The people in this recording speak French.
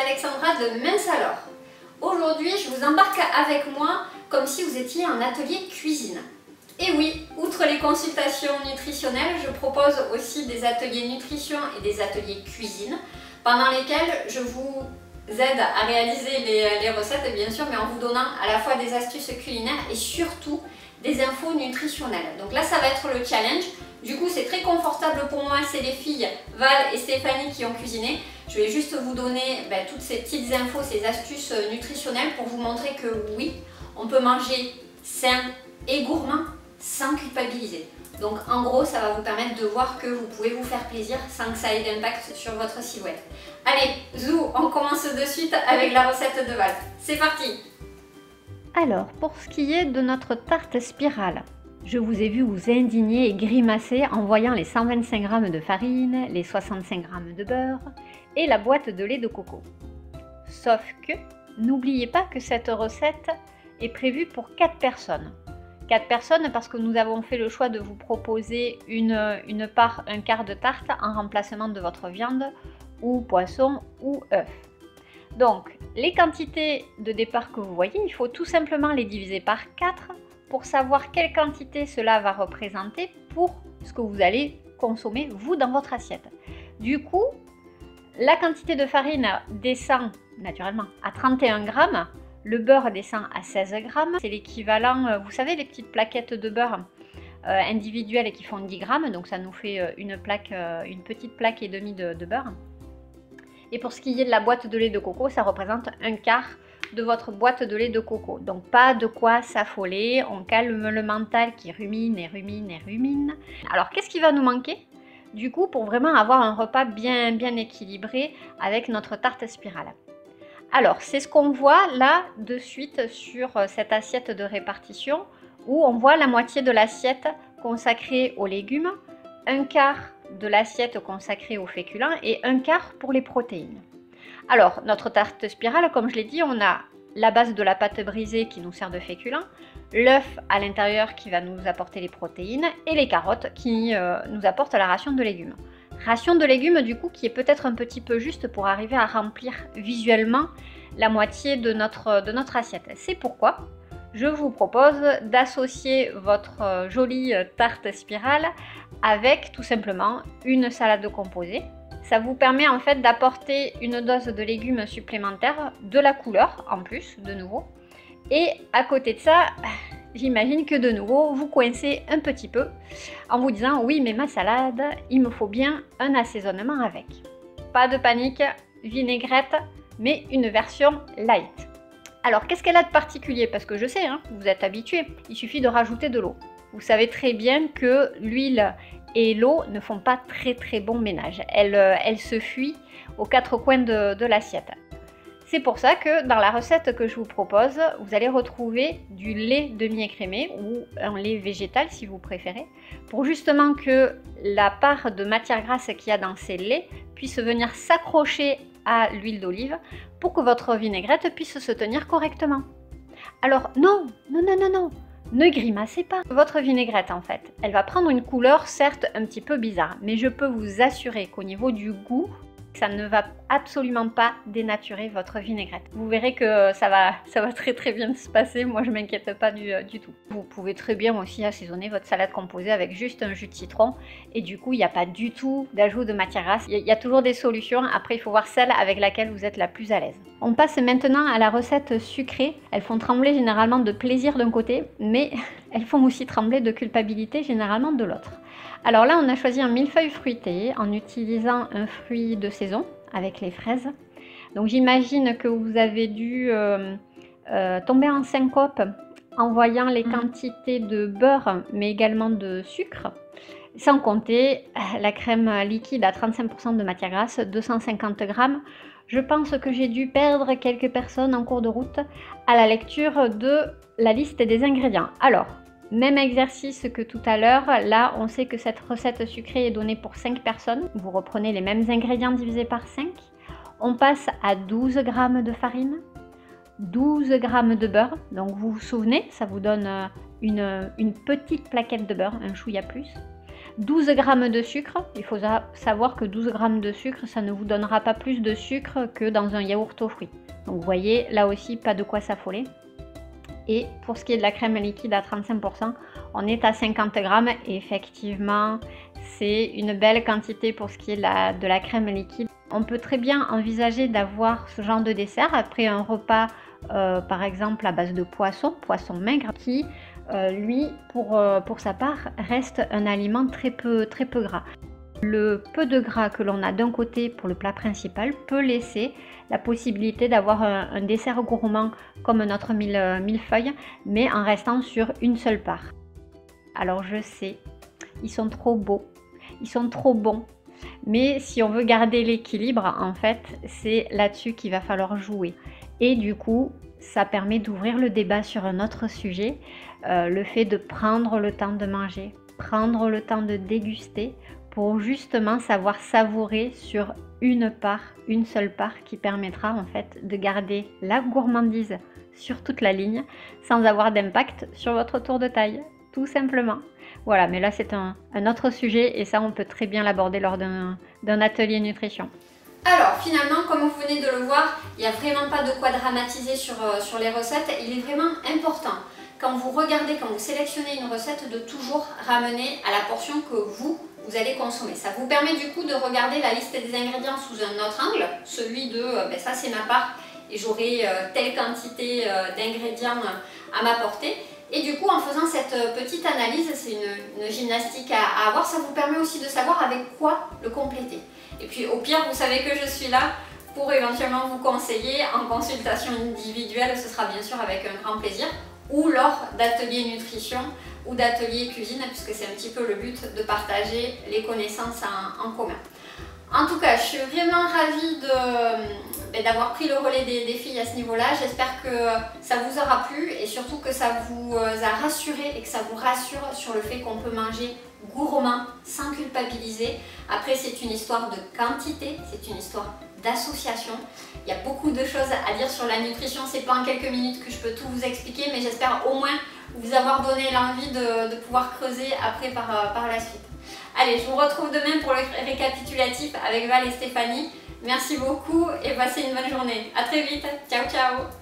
Alexandra de Mince Alors. Aujourd'hui, je vous embarque avec moi comme si vous étiez en atelier cuisine. Et oui, outre les consultations nutritionnelles, je propose aussi des ateliers nutrition et des ateliers cuisine pendant lesquels je vous aide à réaliser les recettes bien sûr, mais en vous donnant à la fois des astuces culinaires et surtout des infos nutritionnelles. Donc là, ça va être le challenge. Du coup, c'est très confortable pour moi, c'est les filles Val et Stéphanie qui ont cuisiné. Je vais juste vous donner toutes ces petites infos, ces astuces nutritionnelles pour vous montrer que oui, on peut manger sain et gourmand sans culpabiliser. Donc en gros, ça va vous permettre de voir que vous pouvez vous faire plaisir sans que ça ait d'impact sur votre silhouette. Allez, zou, on commence de suite avec la recette de Val. C'est parti! Alors, pour ce qui est de notre tarte spirale, je vous ai vu vous indigner et grimacer en voyant les 125 g de farine, les 65 g de beurre et la boîte de lait de coco. Sauf que, n'oubliez pas que cette recette est prévue pour 4 personnes. 4 personnes parce que nous avons fait le choix de vous proposer une part, un quart de tarte en remplacement de votre viande ou poisson ou œuf. Donc, les quantités de départ que vous voyez, il faut tout simplement les diviser par 4 pour savoir quelle quantité cela va représenter pour ce que vous allez consommer, vous, dans votre assiette. Du coup, la quantité de farine descend naturellement à 31 g, le beurre descend à 16 g, c'est l'équivalent, vous savez, les petites plaquettes de beurre individuelles qui font 10 g, donc ça nous fait une petite plaque et demie de beurre. Et pour ce qui est de la boîte de lait de coco, ça représente un quart de votre boîte de lait de coco. Donc pas de quoi s'affoler, on calme le mental qui rumine et rumine et rumine. Alors qu'est-ce qui va nous manquer du coup pour vraiment avoir un repas bien équilibré avec notre tarte spirale? Alors c'est ce qu'on voit là de suite sur cette assiette de répartition où on voit la moitié de l'assiette consacrée aux légumes, un quart de l'assiette consacrée aux féculents et un quart pour les protéines. Alors, notre tarte spirale, comme je l'ai dit, on a la base de la pâte brisée qui nous sert de féculent, l'œuf à l'intérieur qui va nous apporter les protéines et les carottes qui nous apportent la ration de légumes. Ration de légumes du coup qui est peut-être un petit peu juste pour arriver à remplir visuellement la moitié de notre assiette. C'est pourquoi je vous propose d'associer votre jolie tarte spirale avec tout simplement une salade composée. Ça vous permet en fait d'apporter une dose de légumes supplémentaire, de la couleur en plus, de nouveau. Et à côté de ça, j'imagine que de nouveau, vous coincez un petit peu en vous disant « Oui, mais ma salade, il me faut bien un assaisonnement avec. » Pas de panique, vinaigrette, mais une version light. Alors, qu'est-ce qu'elle a de particulier? Parce que je sais, hein, vous êtes habitués, il suffit de rajouter de l'eau. Vous savez très bien que l'huile et l'eau ne font pas très bon ménage. Elles se fuient aux 4 coins de l'assiette. C'est pour ça que dans la recette que je vous propose, vous allez retrouver du lait demi-écrémé ou un lait végétal si vous préférez, pour justement que la part de matière grasse qu'il y a dans ces laits puisse venir s'accrocher à l'huile d'olive pour que votre vinaigrette puisse se tenir correctement. Alors non, ne grimacez pas. Votre vinaigrette en fait, elle va prendre une couleur certes un petit peu bizarre, mais je peux vous assurer qu'au niveau du goût, ça ne va absolument pas dénaturer votre vinaigrette. Vous verrez que ça va très bien se passer, moi je ne m'inquiète pas du tout. Vous pouvez très bien aussi assaisonner votre salade composée avec juste un jus de citron et du coup il n'y a pas du tout d'ajout de matière grasse. Il y a toujours des solutions, après il faut voir celle avec laquelle vous êtes la plus à l'aise. On passe maintenant à la recette sucrée. Elles font trembler généralement de plaisir d'un côté, mais elles font aussi trembler de culpabilité généralement de l'autre. Alors là, on a choisi un millefeuille fruité en utilisant un fruit de saison avec les fraises. Donc j'imagine que vous avez dû tomber en syncope en voyant les quantités de beurre, mais également de sucre. Sans compter la crème liquide à 35% de matière grasse, 250 g. Je pense que j'ai dû perdre quelques personnes en cours de route à la lecture de la liste des ingrédients. Alors, même exercice que tout à l'heure, là on sait que cette recette sucrée est donnée pour 5 personnes. Vous reprenez les mêmes ingrédients divisés par 5. On passe à 12 g de farine, 12 g de beurre. Donc vous vous souvenez, ça vous donne une petite plaquette de beurre, un chouïa plus. 12 g de sucre. Il faut savoir que 12 g de sucre, ça ne vous donnera pas plus de sucre que dans un yaourt aux fruits. Donc vous voyez, là aussi, pas de quoi s'affoler. Et pour ce qui est de la crème liquide à 35%, on est à 50 g. Et effectivement, c'est une belle quantité pour ce qui est de la crème liquide. On peut très bien envisager d'avoir ce genre de dessert après un repas, par exemple à base de poisson maigre, qui lui, pour sa part, reste un aliment très peu gras. Le peu de gras que l'on a d'un côté pour le plat principal peut laisser la possibilité d'avoir un dessert gourmand comme notre millefeuille, mais en restant sur une seule part. Alors je sais, ils sont trop beaux, ils sont trop bons, mais si on veut garder l'équilibre, en fait, c'est là-dessus qu'il va falloir jouer. Et du coup, ça permet d'ouvrir le débat sur un autre sujet, le fait de prendre le temps de manger, prendre le temps de déguster, pour justement savoir savourer sur une seule part qui permettra en fait de garder la gourmandise sur toute la ligne sans avoir d'impact sur votre tour de taille, tout simplement. Voilà, mais là c'est un autre sujet et ça on peut très bien l'aborder lors d'un atelier nutrition. Alors finalement, comme vous venez de le voir, il n'y a vraiment pas de quoi dramatiser sur les recettes. Il est vraiment important, quand vous regardez, quand vous sélectionnez une recette, de toujours ramener à la portion que vous allez consommer. Ça vous permet du coup de regarder la liste des ingrédients sous un autre angle, celui de ça c'est ma part et j'aurai telle quantité d'ingrédients à m'apporter. Et du coup, en faisant cette petite analyse, c'est une gymnastique à avoir, ça vous permet aussi de savoir avec quoi le compléter. Et puis au pire, vous savez que je suis là pour éventuellement vous conseiller en consultation individuelle, ce sera bien sûr avec un grand plaisir, ou lors d'ateliers nutrition ou d'ateliers cuisine, puisque c'est un petit peu le but de partager les connaissances en commun. En tout cas, je suis vraiment ravie d'avoir pris le relais des filles à ce niveau-là. J'espère que ça vous aura plu et surtout que ça vous a rassuré et que ça vous rassure sur le fait qu'on peut manger gourmand sans culpabiliser. Après, c'est une histoire de quantité, c'est une histoire d'association. Il y a beaucoup de choses à dire sur la nutrition. C'est pas en quelques minutes que je peux tout vous expliquer, mais j'espère au moins vous avoir donné l'envie de pouvoir creuser après par la suite. Allez, je vous retrouve demain pour le récapitulatif avec Val et Stéphanie. Merci beaucoup et passez une bonne journée. À très vite. Ciao, ciao.